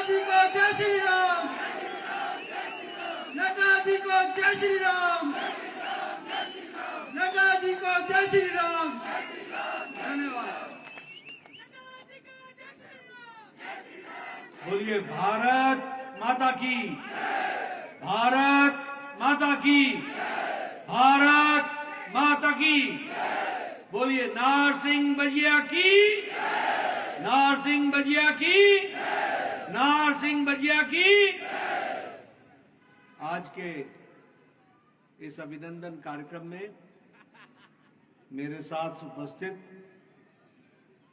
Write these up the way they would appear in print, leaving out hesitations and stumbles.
नगादी को जय श्री राम, नगादी को जय श्री राम, नगादी को जय श्री राम। धन्यवाद। बोलिए भारत माता की, भारत माता की, भारत माता की। बोलिए नारसिंह बजिया की, नारसिंह बजिया की, नारसिंह बजिया की। आज के इस अभिनंदन कार्यक्रम में मेरे साथ उपस्थित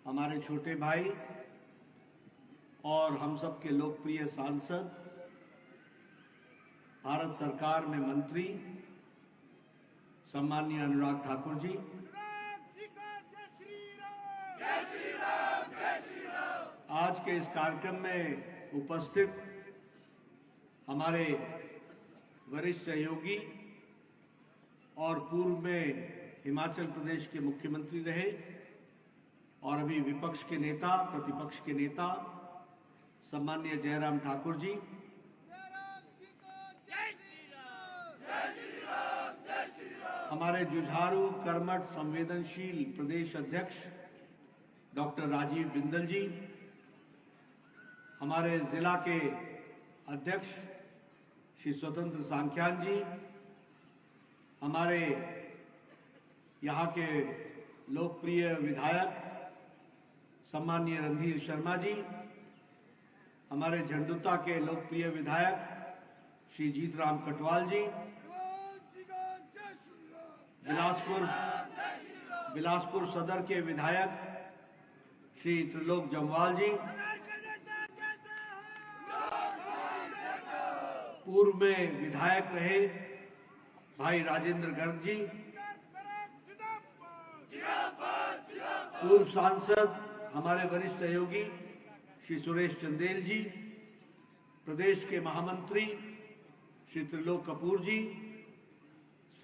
हमारे छोटे भाई और हम सब के लोकप्रिय सांसद, भारत सरकार में मंत्री सम्माननीय अनुराग ठाकुर जी, आज के इस कार्यक्रम में उपस्थित हमारे वरिष्ठ सहयोगी और पूर्व में हिमाचल प्रदेश के मुख्यमंत्री रहे और अभी विपक्ष के नेता, प्रतिपक्ष के नेता सम्माननीय जयराम ठाकुर जी, हमारे जुझारू कर्मठ संवेदनशील प्रदेश अध्यक्ष डॉक्टर राजीव बिंदल जी, हमारे जिला के अध्यक्ष श्री स्वतंत्र सांख्यान जी, हमारे यहाँ के लोकप्रिय विधायक सम्माननीय रणधीर शर्मा जी, हमारे झंडुता के लोकप्रिय विधायक श्री जीतराम कटवाल जी, बिलासपुर सदर के विधायक श्री त्रिलोक जम्वाल जी, पूर्व में विधायक रहे भाई राजेंद्र गर्ग जी, पूर्व सांसद हमारे वरिष्ठ सहयोगी श्री सुरेश चंदेल जी, प्रदेश के महामंत्री श्री त्रिलोक कपूर जी,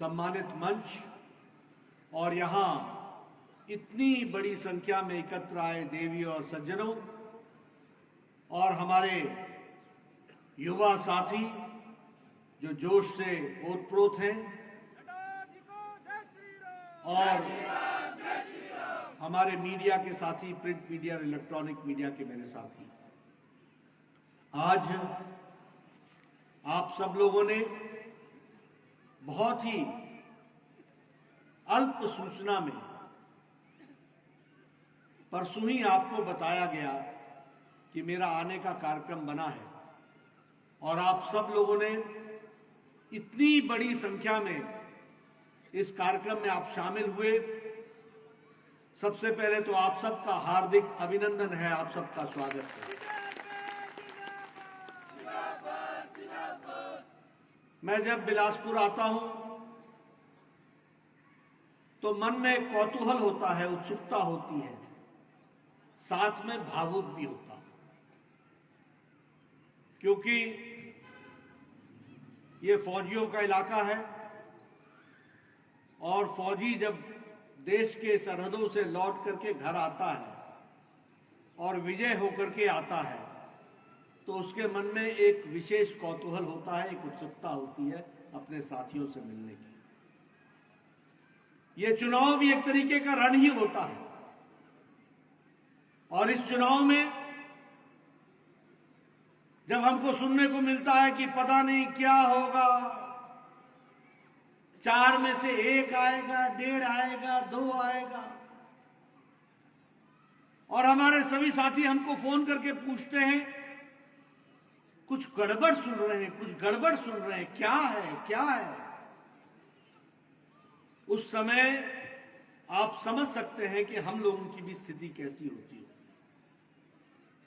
सम्मानित मंच और यहाँ इतनी बड़ी संख्या में एकत्र आए देवी और सज्जनों और हमारे युवा साथी जो जोश से ओतप्रोत हैं और हमारे मीडिया के साथी, प्रिंट मीडिया और इलेक्ट्रॉनिक मीडिया के मेरे साथी, आज आप सब लोगों ने बहुत ही अल्प सूचना में परसों ही आपको बताया गया कि मेरा आने का कार्यक्रम बना है और आप सब लोगों ने इतनी बड़ी संख्या में इस कार्यक्रम में आप शामिल हुए। सबसे पहले तो आप सबका हार्दिक अभिनंदन है, आप सबका स्वागत है। मैं जब बिलासपुर आता हूं तो मन में कौतूहल होता है, उत्सुकता होती है, साथ में भावुक भी होता है, क्योंकि ये फौजियों का इलाका है और फौजी जब देश के सरहदों से लौट करके घर आता है और विजय होकर के आता है तो उसके मन में एक विशेष कौतूहल होता है, एक उत्सुकता होती है अपने साथियों से मिलने की। ये चुनाव भी एक तरीके का रण ही होता है और इस चुनाव में जब हमको सुनने को मिलता है कि पता नहीं क्या होगा, 4 में से 1 आएगा, 1.5 आएगा, 2 आएगा, और हमारे सभी साथी हमको फोन करके पूछते हैं कुछ गड़बड़ सुन रहे हैं, कुछ गड़बड़ सुन रहे हैं, क्या है, क्या है। उस समय आप समझ सकते हैं कि हम लोगों की भी स्थिति कैसी होती है।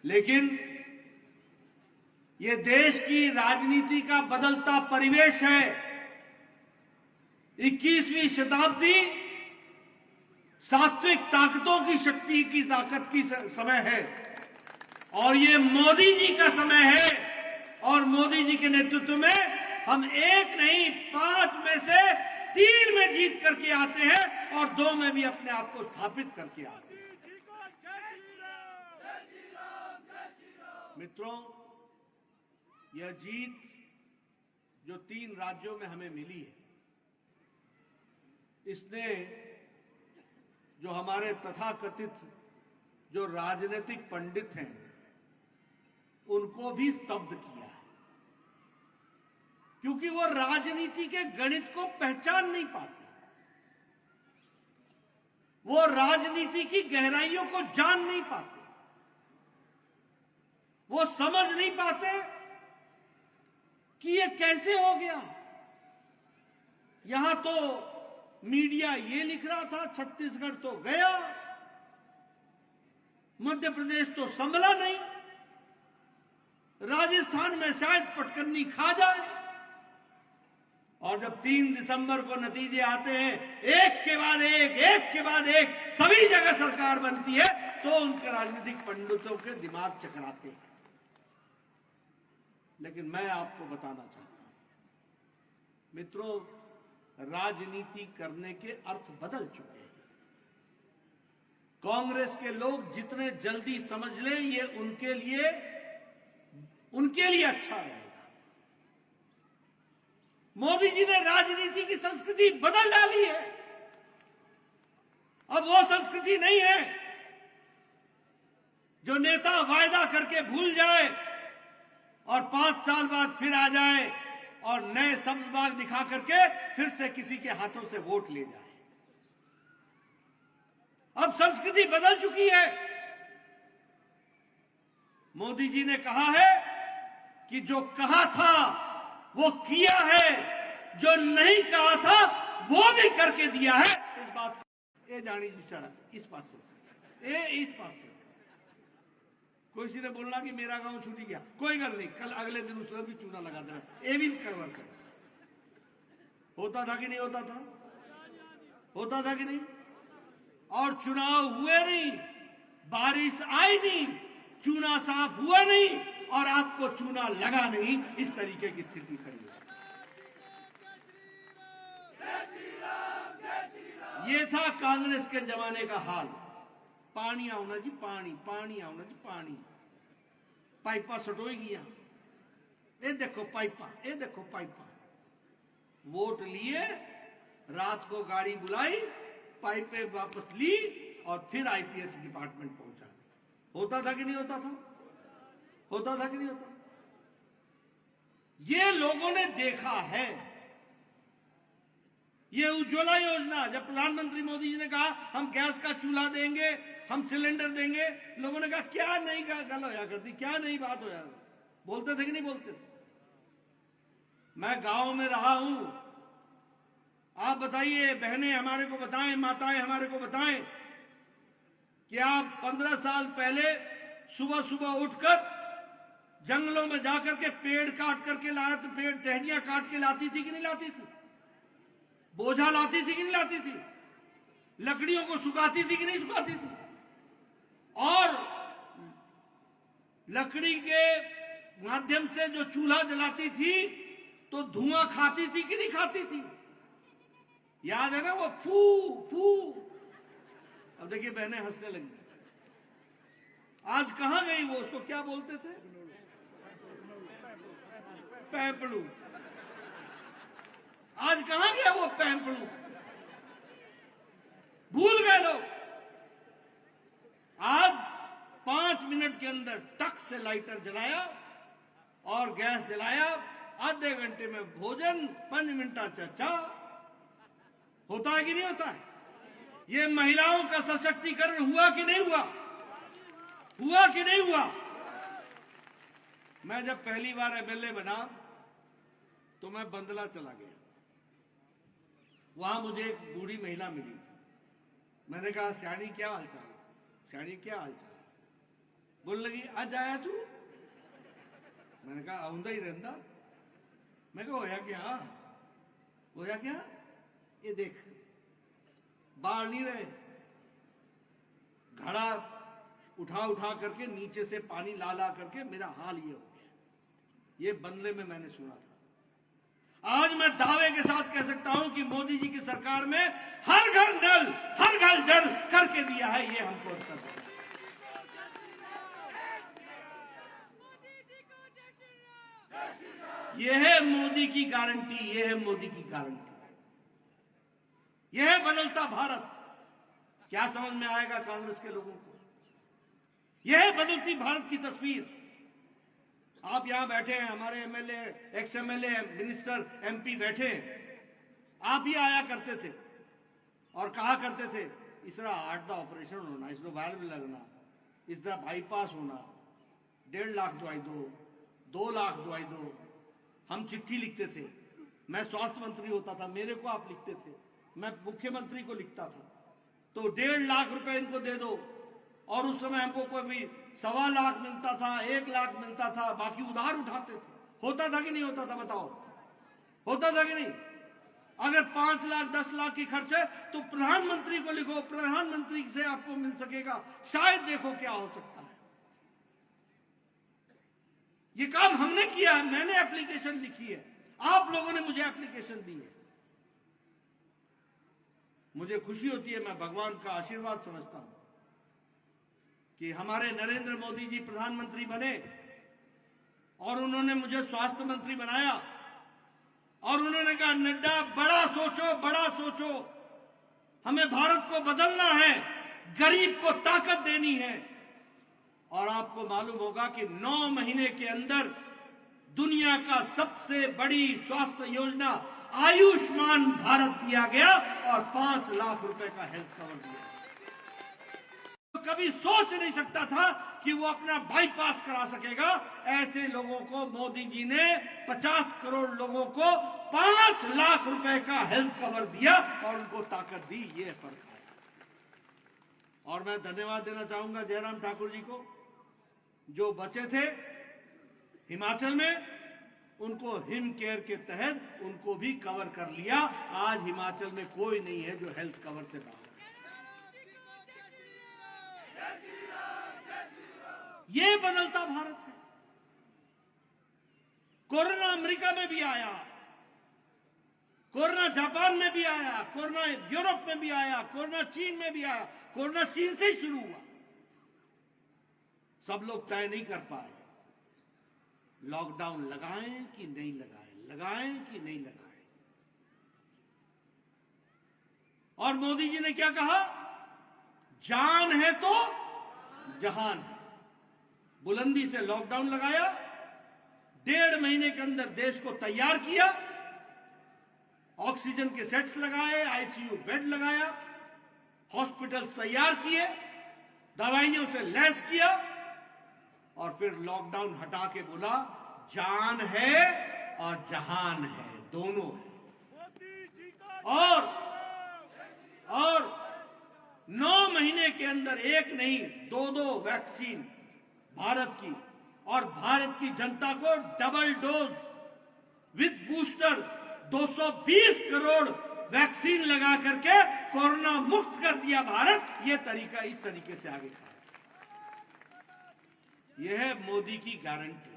लेकिन ये देश की राजनीति का बदलता परिवेश है। 21वीं शताब्दी सात्विक ताकतों की शक्ति की ताकत की समय है और ये मोदी जी का समय है और मोदी जी के नेतृत्व में हम 1 नहीं 5 में से 3 में जीत करके आते हैं और 2 में भी अपने आप को स्थापित करके आते हैं। मित्रों, यह जीत जो 3 राज्यों में हमें मिली है, इसने जो हमारे तथाकथित जो राजनीतिक पंडित हैं उनको भी स्तब्ध किया है, क्योंकि वो राजनीति के गणित को पहचान नहीं पाते, वो राजनीति की गहराइयों को जान नहीं पाते, वो समझ नहीं पाते कि ये कैसे हो गया। यहां तो मीडिया ये लिख रहा था छत्तीसगढ़ तो गया, मध्य प्रदेश तो संभला नहीं, राजस्थान में शायद पटकन्नी खा जाए, और जब 3 दिसंबर को नतीजे आते हैं, एक के बाद एक सभी जगह सरकार बनती है, तो उनके राजनीतिक पंडितों के दिमाग चकराते हैं। लेकिन मैं आपको बताना चाहता हूं मित्रों, राजनीति करने के अर्थ बदल चुके हैं। कांग्रेस के लोग जितने जल्दी समझ लें, ये उनके लिए अच्छा रहेगा। मोदी जी ने राजनीति की संस्कृति बदल डाली है। अब वो संस्कृति नहीं है जो नेता वायदा करके भूल जाए और 5 साल बाद फिर आ जाए और नए सब्ज बाग दिखा करके फिर से किसी के हाथों से वोट ले जाए। अब संस्कृति बदल चुकी है। मोदी जी ने कहा है कि जो कहा था वो किया है, जो नहीं कहा था वो भी करके दिया है। इस बात ये जानी जी सड़क इस पास से इस पास से कोई सी ने बोलना कि मेरा गांव छूटी गया, कोई गल नहीं, कल अगले दिन उसका भी चूना लगा देना, ये भी करवर कर। होता था कि नहीं होता था? होता था कि नहीं? और चुनाव हुए नहीं, बारिश आई नहीं, चूना साफ हुआ नहीं और आपको चूना लगा नहीं, इस तरीके की स्थिति खड़ी है। ये था कांग्रेस के जमाने का हाल। पानी आना जी, पानी आना जी, पानी पाइपा सटोई गया, ये देखो पाइपा, ये देखो पाइपा। वोट लिए, रात को गाड़ी बुलाई, पाइपे वापस ली और फिर आईपीएस डिपार्टमेंट पहुंचा दी। होता था कि नहीं होता था? होता था कि नहीं होता? ये लोगों ने देखा है। ये उज्ज्वला योजना, जब प्रधानमंत्री मोदी जी ने कहा हम गैस का चूल्हा देंगे, हम सिलेंडर देंगे, लोगों ने कहा क्या नहीं गल होया करती, क्या नहीं बात होया। बोलते थे कि नहीं बोलते थे? मैं गांव में रहा हूं, आप बताइए, बहनें हमारे को बताएं, माताएं हमारे को बताएं कि आप 15 साल पहले सुबह सुबह उठकर जंगलों में जाकर के पेड़ काट करके लाया, तो पेड़ टहनियां काट के लाती थी कि नहीं लाती थी? बोझा लाती थी कि नहीं लाती थी? लकड़ियों को सुखाती थी कि नहीं सुखाती थी? और लकड़ी के माध्यम से जो चूल्हा जलाती थी तो धुआं खाती थी कि नहीं खाती थी? याद है ना वो फू फू। अब देखिए बहनें हंसने लगी। आज कहां गई वो? उसको क्या बोलते थे? पैपड़ू। आज कहां गया वो पैपड़ू? भूल गए लोग। आज 5 मिनट के अंदर टक से लाइटर जलाया और गैस जलाया, आधे घंटे में भोजन, 5 मिनट चर्चा। होता है कि नहीं होता है? ये महिलाओं का सशक्तिकरण हुआ कि नहीं हुआ? हुआ कि नहीं हुआ? मैं जब पहली बार एमएलए बना तो मैं बंदला चला गया। वहां मुझे एक बूढ़ी महिला मिली। मैंने कहा श्याणी क्या हालचाल? श्याणी क्या हालचाल? बोलने लगी आज आया तू? मैंने कहा आऊंदा ही रहता। मैं कहा होया क्या? होया क्या? ये देख, बाढ़ नहीं रहे, घड़ा उठा उठा करके नीचे से पानी ला ला करके मेरा हाल ये हो गया। ये बंगले में मैंने सुना था। आज मैं दावे के साथ कह सकता हूं कि मोदी जी की सरकार में हर घर जल करके दिया है। ये हमको उत्तर है। यह है मोदी की गारंटी, यह है मोदी की गारंटी, यह है बदलता भारत। क्या समझ में आएगा कांग्रेस के लोगों को? यह है बदलती भारत की तस्वीर। आप यहां बैठे हैं, हमारे MLA, ex MLA, minister, MP बैठे हैं। आप ही आया करते थे और कहा करते थे इसरा हार्ट का ऑपरेशन होना, इसरो वाल्व लगना, इसका बाईपास होना, 1.5 लाख दवाई दो, 2 लाख दवाई दो। हम चिट्ठी लिखते थे, मैं स्वास्थ्य मंत्री होता था, मेरे को आप लिखते थे, मैं मुख्यमंत्री को लिखता था, तो 1.5 लाख रुपए इनको दे दो। और उस समय हमको कोई भी 1.25 लाख मिलता था, 1 लाख मिलता था, बाकी उधार उठाते थे। होता था कि नहीं होता था? बताओ, होता था कि नहीं? अगर 5 लाख 10 लाख की खर्च है तो प्रधानमंत्री को लिखो, प्रधानमंत्री से आपको मिल सकेगा, शायद देखो क्या हो सकता है। ये काम हमने किया है, मैंने एप्लीकेशन लिखी है, आप लोगों ने मुझे एप्लीकेशन दी है। मुझे खुशी होती है, मैं भगवान का आशीर्वाद समझता हूं कि हमारे नरेंद्र मोदी जी प्रधानमंत्री बने और उन्होंने मुझे स्वास्थ्य मंत्री बनाया और उन्होंने कहा नड्डा बड़ा सोचो, बड़ा सोचो, हमें भारत को बदलना है, गरीब को ताकत देनी है। और आपको मालूम होगा कि 9 महीने के अंदर दुनिया का सबसे बड़ी स्वास्थ्य योजना आयुष्मान भारत दिया गया और 5 लाख रुपए का हेल्थ कवर दिया। तो कभी सोच नहीं सकता था कि वो अपना बाईपास करा सकेगा। ऐसे लोगों को मोदी जी ने 50 करोड़ लोगों को 5 लाख रुपए का हेल्थ कवर दिया और उनको ताकत दी। ये फर्क है। और मैं धन्यवाद देना चाहूंगा जयराम ठाकुर जी को, जो बचे थे हिमाचल में, उनको हिम केयर के तहत उनको भी कवर कर लिया। आज हिमाचल में कोई नहीं है जो हेल्थ कवर से बाहर। ये बदलता भारत है। कोरोना अमेरिका में भी आया, कोरोना जापान में भी आया, कोरोना यूरोप में भी आया, कोरोना चीन में भी आया। कोरोना चीन से ही शुरू हुआ। सब लोग तय नहीं कर पाए लॉकडाउन लगाएं कि नहीं लगाएं, लगाएं कि नहीं लगाएं। और मोदी जी ने क्या कहा? जान है तो जहान है। बुलंदी से लॉकडाउन लगाया, 1.5 महीने के अंदर देश को तैयार किया, ऑक्सीजन के सेट्स लगाए, आईसीयू बेड लगाया, हॉस्पिटल्स तैयार किए, दवाइयों से लैस किया और फिर लॉकडाउन हटा के बोला जान है और जहान है, दोनों है। और 9 महीने के अंदर एक नहीं 2 वैक्सीन भारत की, और भारत की जनता को double dose with booster 220 crore vaccine लगा करके कोरोना मुक्त कर दिया भारत। यह तरीका, इस तरीके से आगे बढ़ा। यह है मोदी की गारंटी।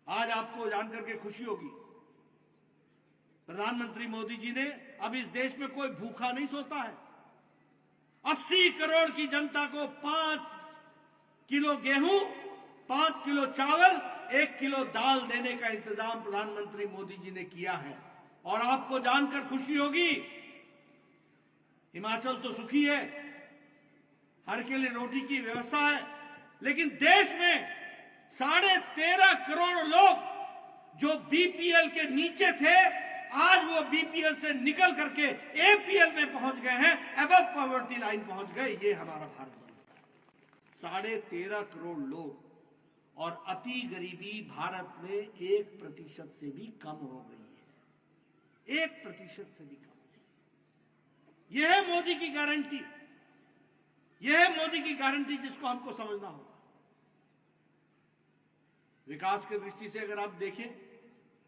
आज आपको जानकर के खुशी होगी, प्रधानमंत्री मोदी जी ने, अब इस देश में कोई भूखा नहीं सोता है। 80 करोड़ की जनता को 5 किलो गेहूं, 5 किलो चावल, 1 किलो दाल देने का इंतजाम प्रधानमंत्री मोदी जी ने किया है। और आपको जानकर खुशी होगी, हिमाचल तो सुखी है, हर के लिए रोटी की व्यवस्था है, लेकिन देश में 13.5 करोड़ लोग जो बीपीएल के नीचे थे, आज वो बीपीएल से निकल करके एपीएल में पहुंच गए हैं, अबव पॉवर्टी लाइन पहुंच गए। ये हमारा भारत बनता है। 13.5 करोड़ लोग, और अति गरीबी भारत में 1% से भी कम हो गई है। 1% से भी कम। यह है मोदी की गारंटी। यह है मोदी की गारंटी जिसको हमको समझना होगा। विकास की दृष्टि से अगर आप देखें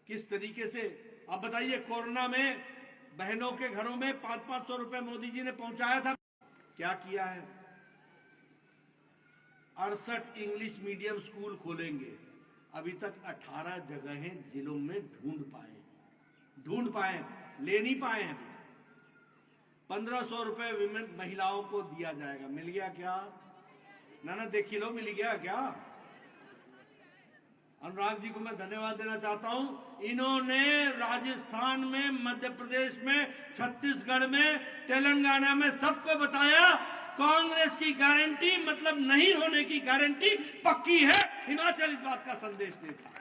किस तरीके से, आप बताइए, कोरोना में बहनों के घरों में 500-500 रुपए मोदी जी ने पहुंचाया था। क्या किया है? 68 इंग्लिश मीडियम स्कूल खोलेंगे। अभी तक 18 जगहें जिलों में ढूंढ पाए, ले नहीं पाए हैं। 1500 रुपए विमेन महिलाओं को दिया जाएगा। मिल गया क्या? ना देखी लो, मिल गया क्या? अनुराग जी को मैं धन्यवाद देना चाहता हूं। इन्होंने राजस्थान में, मध्य प्रदेश में, छत्तीसगढ़ में, तेलंगाना में सबको बताया कांग्रेस की गारंटी मतलब नहीं होने की गारंटी पक्की है। हिमाचल इस बात का संदेश देता है।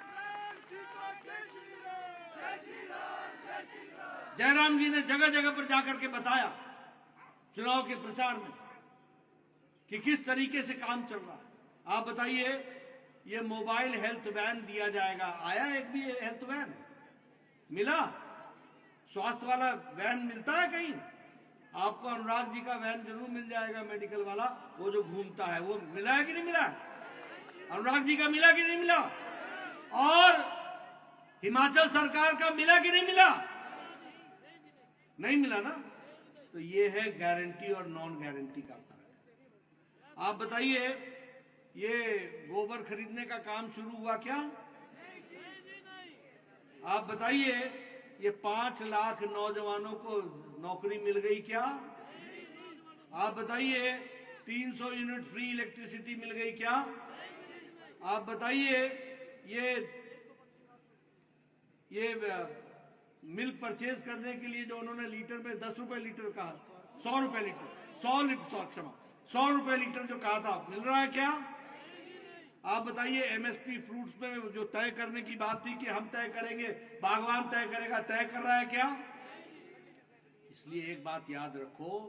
जयराम जी ने जगह जगह पर जाकर के बताया चुनाव के प्रचार में कि किस तरीके से काम चल रहा है। आप बताइए, ये मोबाइल हेल्थ वैन दिया जाएगा, आया एक भी हेल्थ वैन मिला? स्वास्थ्य वाला वैन मिलता है कहीं? आपको अनुराग जी का वैन जरूर मिल जाएगा, मेडिकल वाला, वो जो घूमता है, वो मिला है कि नहीं मिला? अनुराग जी का मिला कि नहीं मिला? और हिमाचल सरकार का मिला कि नहीं मिला? नहीं मिला ना। तो ये है गारंटी और नॉन गारंटी का फर्क। आप बताइए, ये गोबर खरीदने का काम शुरू हुआ क्या? आप बताइए, ये 5 लाख नौजवानों को नौकरी मिल गई क्या? आप बताइए, 300 यूनिट फ्री इलेक्ट्रिसिटी मिल गई क्या? आप बताइए, ये मिल्क परचेज करने के लिए जो उन्होंने लीटर में 10 रुपए लीटर कहा, 100 रुपए लीटर, 100 रुपए लीटर जो कहा था, मिल रहा है क्या? आप बताइए, एमएसपी फ्रूट्स में जो तय करने की बात थी कि हम तय करेंगे, बागवान तय करेगा, तय कर रहा है क्या? इसलिए एक बात याद रखो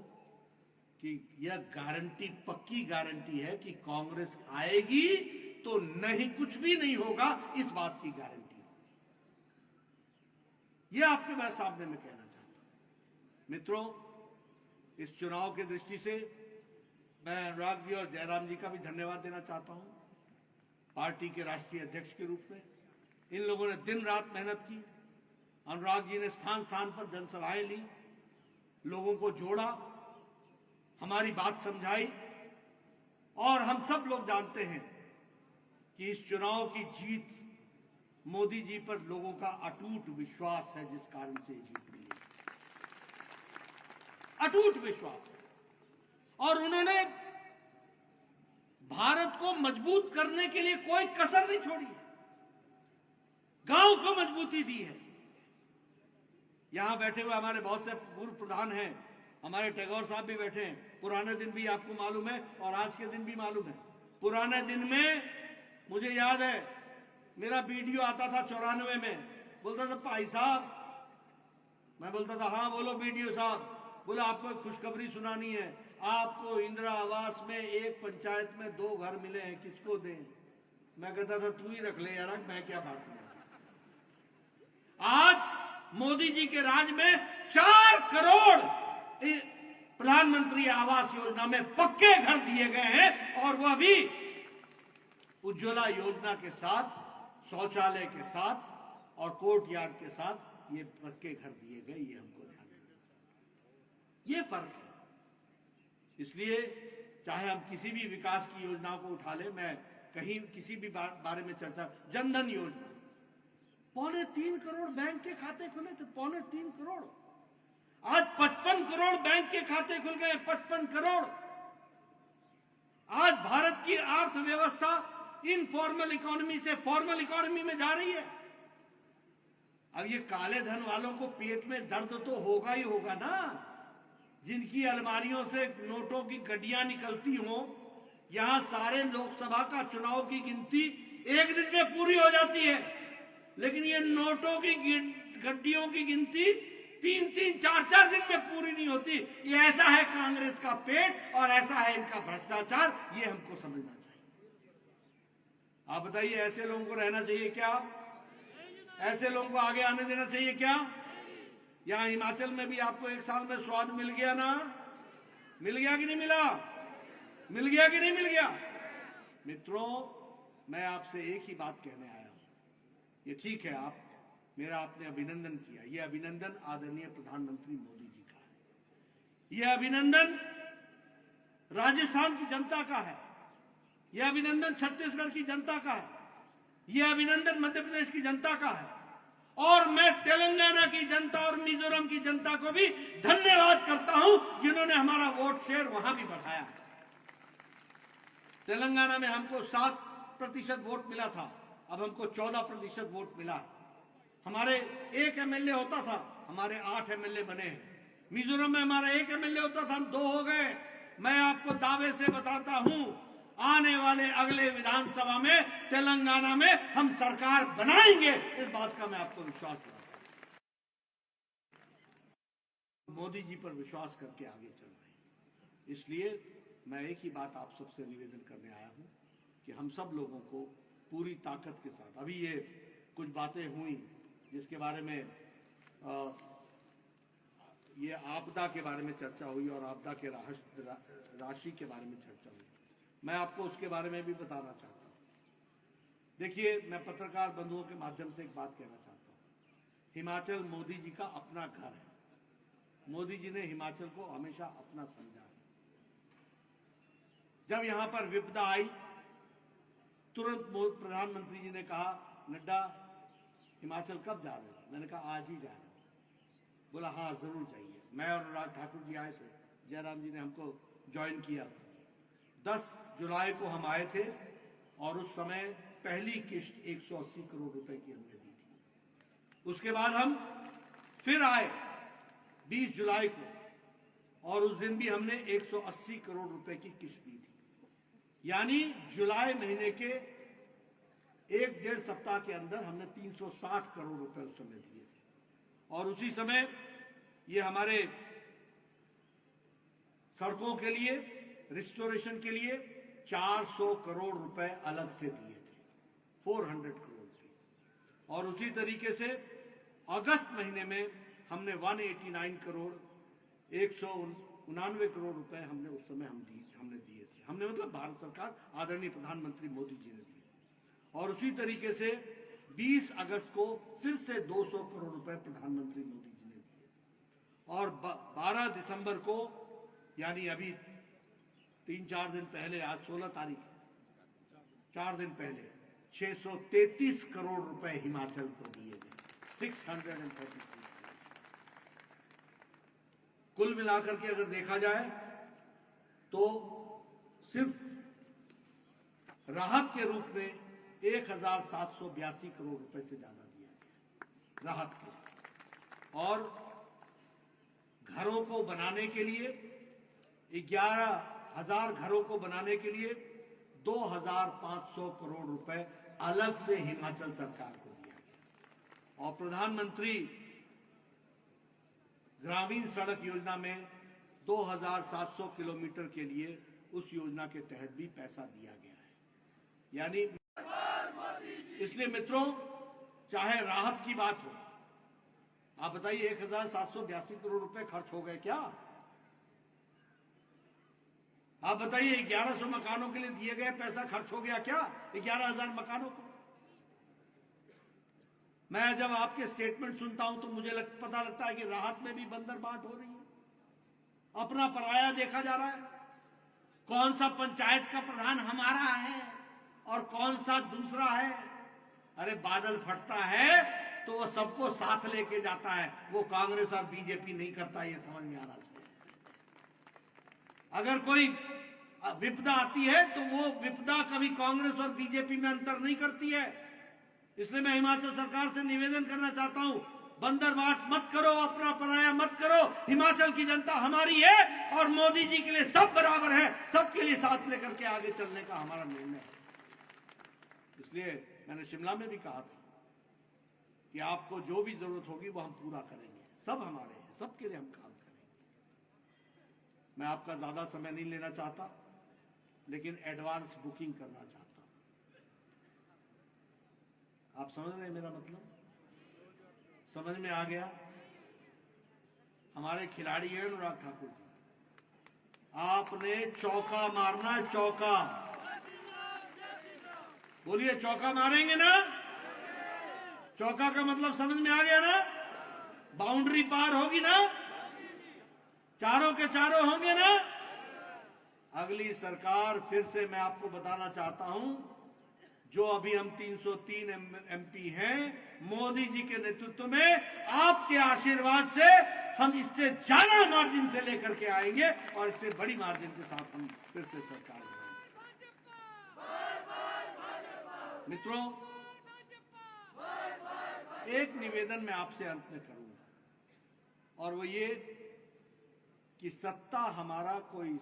कि यह गारंटी पक्की गारंटी है कि कांग्रेस आएगी तो नहीं, कुछ भी नहीं होगा, इस बात की गारंटी। यह आपके मैं सामने में कहना चाहता हूं। मित्रों, इस चुनाव की दृष्टि से मैं अनुराग जी और जयराम जी का भी धन्यवाद देना चाहता हूं। पार्टी के राष्ट्रीय अध्यक्ष के रूप में इन लोगों ने दिन रात मेहनत की। अनुराग जी ने स्थान स्थान पर जनसभाएं ली, लोगों को जोड़ा, हमारी बात समझाई, और हम सब लोग जानते हैं कि इस चुनाव की जीत मोदी जी पर लोगों का अटूट विश्वास है, जिस कारण से जीत मिली, अटूट विश्वास है। और उन्होंने भारत को मजबूत करने के लिए कोई कसर नहीं छोड़ी है, गांव को मजबूती दी है। यहां बैठे हुए हमारे बहुत से पूर्व प्रधान हैं, हमारे टैगोर साहब भी बैठे हैं। पुराने दिन भी आपको मालूम है और आज के दिन भी मालूम है। पुराने दिन में मुझे याद है, मेरा वीडियो आता था 94 में, बोलता था भाई साहब, मैं बोलता था हाँ बोलो वीडियो साहब। बोला आपको खुशखबरी सुनानी है, आपको इंदिरा आवास में एक पंचायत में 2 घर मिले हैं, किसको दें? मैं कहता था तू ही रख ले यार, मैं क्या बात करूं। आज मोदी जी के राज में 4 करोड़ प्रधानमंत्री आवास योजना में पक्के घर दिए गए हैं, और वह भी उज्ज्वला योजना के साथ, शौचालय के साथ और कोर्ट यार्ड के साथ ये पक्के घर दिए गए। ये हमको ध्यान रखना, ये फर्क है। इसलिए चाहे हम किसी भी विकास की योजना को उठा ले, मैं कहीं किसी भी बारे में चर्चा, जनधन योजना, 3.25 करोड़ बैंक के खाते खुले थे, 3.25 करोड़। आज 55 करोड़ बैंक के खाते खुल गए, 55 करोड़। आज भारत की अर्थव्यवस्था इनफॉर्मल इकोनॉमी से फॉर्मल इकोनॉमी में जा रही है। अब ये काले धन वालों को पेट में दर्द तो होगा ही होगा ना, जिनकी अलमारियों से नोटों की गड्डियां निकलती हों। यहां सारे लोकसभा का चुनाव की गिनती एक दिन में पूरी हो जाती है, लेकिन ये नोटों की गड्डियों की गिनती 3-3, 4-4 दिन में पूरी नहीं होती। ये ऐसा है कांग्रेस का पेट और ऐसा है इनका भ्रष्टाचार, ये हमको समझना चाहिए। आप बताइए, ऐसे लोगों को रहना चाहिए क्या? ऐसे लोगों को आगे आने देना चाहिए क्या? यहां हिमाचल में भी आपको 1 साल में स्वाद मिल गया ना? मिल गया कि नहीं मिला? मिल गया कि नहीं मिल गया? मित्रों, मैं आपसे एक ही बात कहने आया हूं। ये ठीक है, आपने अभिनंदन किया, ये अभिनंदन आदरणीय प्रधानमंत्री मोदी जी का है, ये अभिनंदन राजस्थान की जनता का है, यह अभिनंदन छत्तीसगढ़ की जनता का है, यह अभिनंदन मध्य प्रदेश की जनता का है, और मैं तेलंगाना की जनता और मिजोरम की जनता को भी धन्यवाद करता हूं, जिन्होंने हमारा वोट शेयर वहां भी बढ़ाया है। तेलंगाना में हमको 7% वोट मिला था, अब हमको 14% वोट मिला है। हमारे 1 एमएलए होता था, हमारे 8 एमएलए बने हैं। मिजोरम में हमारा 1 एमएलए होता था, हम 2 हो गए। मैं आपको दावे से बताता हूं, आने वाले अगले विधानसभा में तेलंगाना में हम सरकार बनाएंगे, इस बात का मैं आपको विश्वास दिलाता हूं। मोदी जी पर विश्वास करके आगे चल रहे हैं। इसलिए मैं एक ही बात आप सबसे निवेदन करने आया हूं कि हम सब लोगों को पूरी ताकत के साथ, अभी ये कुछ बातें हुई जिसके बारे में ये आपदा के बारे में चर्चा हुई और आपदा के राशि के बारे में चर्चा हुई, मैं आपको उसके बारे में भी बताना चाहता हूं। देखिए, मैं पत्रकार बंधुओं के माध्यम से एक बात कहना चाहता हूं। हिमाचल मोदी जी का अपना घर है। मोदी जी ने हिमाचल को हमेशा अपना समझा है। जब यहां पर विपदा आई, तुरंत प्रधानमंत्री जी ने कहा, नड्डा हिमाचल कब जा रहे हो? मैंने कहा आज ही जा रहे हो। बोला हाँ जरूर जाइए। मैं और अनुराग ठाकुर जी आए थे, जयराम जी ने हमको ज्वाइन किया। 10 जुलाई को हम आए थे और उस समय पहली किश्त 180 करोड़ रुपए की हमने दी थी। उसके बाद हम फिर आए 20 जुलाई को और उस दिन भी हमने 180 करोड़ रुपए की किश्त दी थी। यानी जुलाई महीने के 1-1.5 सप्ताह के अंदर हमने 360 करोड़ रुपए उस समय दिए थे। और उसी समय ये हमारे सड़कों के लिए, रिस्टोरेशन के लिए 400 करोड़ रुपए अलग से दिए थे, 400 करोड़ रुपए। और उसी तरीके से अगस्त महीने में हमने 189 करोड़ 199 करोड़ रुपए हमने उस समय हमने दिए थे। हमने मतलब भारत सरकार, आदरणीय प्रधानमंत्री मोदी जी ने दिए। और उसी तरीके से 20 अगस्त को फिर से 200 करोड़ रुपए प्रधानमंत्री मोदी जी ने दिए। और 12 दिसंबर को, यानी अभी 3-4 दिन पहले, आज 16 तारीख है, 4 दिन पहले 633 करोड़ रुपए हिमाचल को दिए गए। 633। कुल मिलाकर के अगर देखा जाए तो सिर्फ राहत के रूप में 1782 करोड़ रुपए से ज्यादा दिया गया राहत के। और घरों को बनाने के लिए 11,000 घरों को बनाने के लिए 2,500 करोड़ रुपए अलग से हिमाचल सरकार को दिया गया। और प्रधानमंत्री ग्रामीण सड़क योजना में 2,700 किलोमीटर के लिए उस योजना के तहत भी पैसा दिया गया है। यानी इसलिए मित्रों, चाहे राहत की बात हो, आप बताइए 1782 करोड़ रुपए खर्च हो गए क्या? आप बताइए 1100 मकानों के लिए दिए गए पैसा खर्च हो गया क्या? 11,000 मकानों को। मैं जब आपके स्टेटमेंट सुनता हूं तो मुझे पता लगता है कि राहत में भी बंदर बांट हो रही है। अपना पराया देखा जा रहा है। कौन सा पंचायत का प्रधान हमारा है और कौन सा दूसरा है। अरे बादल फटता है तो वो सबको साथ लेके जाता है, वो कांग्रेस और बीजेपी नहीं करता। ये समझ में आना चाहिए। अगर कोई विपदा आती है तो वो विपदा कभी कांग्रेस और बीजेपी में अंतर नहीं करती है। इसलिए मैं हिमाचल सरकार से निवेदन करना चाहता हूं, बंदरबांट मत करो, अपना पराया मत करो। हिमाचल की जनता हमारी है और मोदी जी के लिए सब बराबर है। सबके लिए साथ लेकर के आगे चलने का हमारा निर्णय है। इसलिए मैंने शिमला में भी कहा था कि आपको जो भी जरूरत होगी वो हम पूरा करेंगे। सब हमारे हैं, सबके लिए हम काम करेंगे। मैं आपका ज्यादा समय नहीं लेना चाहता, लेकिन एडवांस बुकिंग करना चाहता हूं। आप समझ रहे हैं मेरा मतलब? समझ में आ गया? हमारे खिलाड़ी हैं अनुराग ठाकुर जी। आपने चौका मारना, चौका। बोलिए चौका मारेंगे ना? चौका का मतलब समझ में आ गया ना? बाउंड्री पार होगी ना? चारों के चारों होंगे ना? अगली सरकार, फिर से मैं आपको बताना चाहता हूं, जो अभी हम 303 एमपी हैं, मोदी जी के नेतृत्व में, आपके आशीर्वाद से हम इससे ज्यादा मार्जिन से लेकर के आएंगे और इससे बड़ी मार्जिन के साथ हम फिर से सरकार बनाएंगे। मित्रों, एक निवेदन मैं आपसे अंत में करूंगा और वो ये कि सत्ता हमारा कोई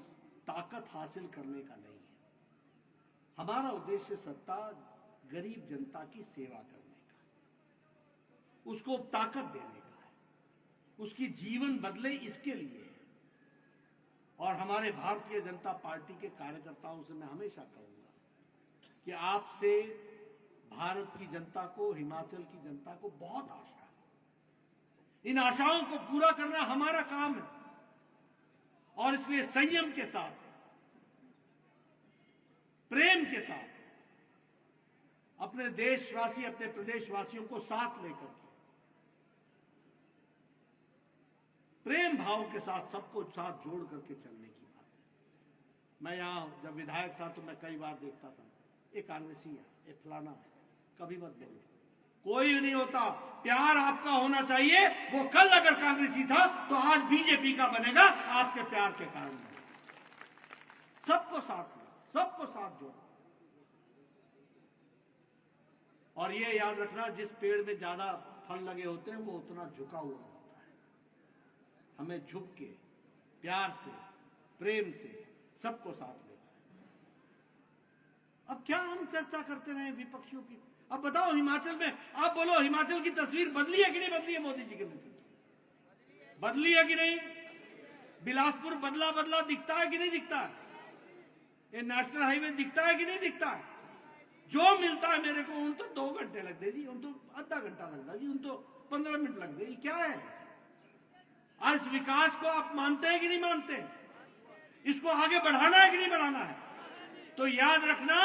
ताकत हासिल करने का नहीं है। हमारा उद्देश्य सत्ता गरीब जनता की सेवा करने का, उसको ताकत देने का है, उसकी जीवन बदले इसके लिए है। और हमारे भारतीय जनता पार्टी के कार्यकर्ताओं से मैं हमेशा कहूंगा कि आपसे भारत की जनता को, हिमाचल की जनता को बहुत आशा है। इन आशाओं को पूरा करना हमारा काम है और इसलिए संयम के साथ, प्रेम के साथ अपने देशवासी, अपने प्रदेशवासियों को साथ लेकर के, प्रेम भाव के साथ सबको साथ जोड़ करके चलने की बात है। मैं यहां जब विधायक था तो मैं कई बार देखता था, एक कांग्रेसी है, एक फलाना है, कभी मत बोलो, कोई नहीं होता। प्यार आपका होना चाहिए। वो कल अगर कांग्रेसी था तो आज बीजेपी का बनेगा, आपके प्यार के कारण बनेगा। सबको साथ लो, सबको साथ जोड़ो। और ये याद रखना, जिस पेड़ में ज्यादा फल लगे होते हैं वो उतना झुका हुआ होता है। हमें झुक के, प्यार से, प्रेम से सबको साथ लेना है। अब क्या हम चर्चा करते रहे विपक्षियों की? अब बताओ, हिमाचल में आप बोलो, हिमाचल की तस्वीर बदली है कि नहीं बदली है मोदी जी के नेतृत्व? बदली है कि नहीं? बिलासपुर बदला बदला दिखता है कि नहीं दिखता है? ये नेशनल हाईवे दिखता है कि नहीं दिखता है? जो मिलता है मेरे को, उन तो 2 घंटे लगते जी, उन तो आधा घंटा लगता जी, उन तो 15 मिनट लगते। ये क्या है? आज विकास को आप मानते हैं कि नहीं मानते? इसको आगे बढ़ाना है कि नहीं बढ़ाना है? तो याद रखना,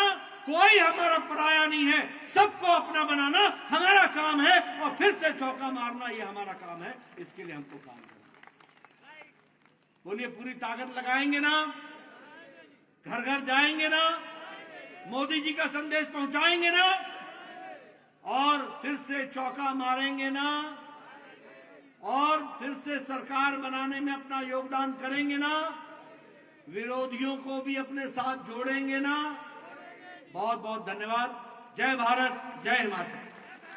कोई हमारा पराया नहीं है, सबको अपना बनाना हमारा काम है और फिर से चौका मारना ये हमारा काम है। इसके लिए हमको काम करना है। बोलिए, पूरी ताकत लगाएंगे ना? घर घर जाएंगे ना? मोदी जी का संदेश पहुंचाएंगे ना? और फिर से चौका मारेंगे ना? और फिर से सरकार बनाने में अपना योगदान करेंगे ना? विरोधियों को भी अपने साथ जोड़ेंगे ना? बहुत बहुत धन्यवाद। जय भारत, जय हिमाचल।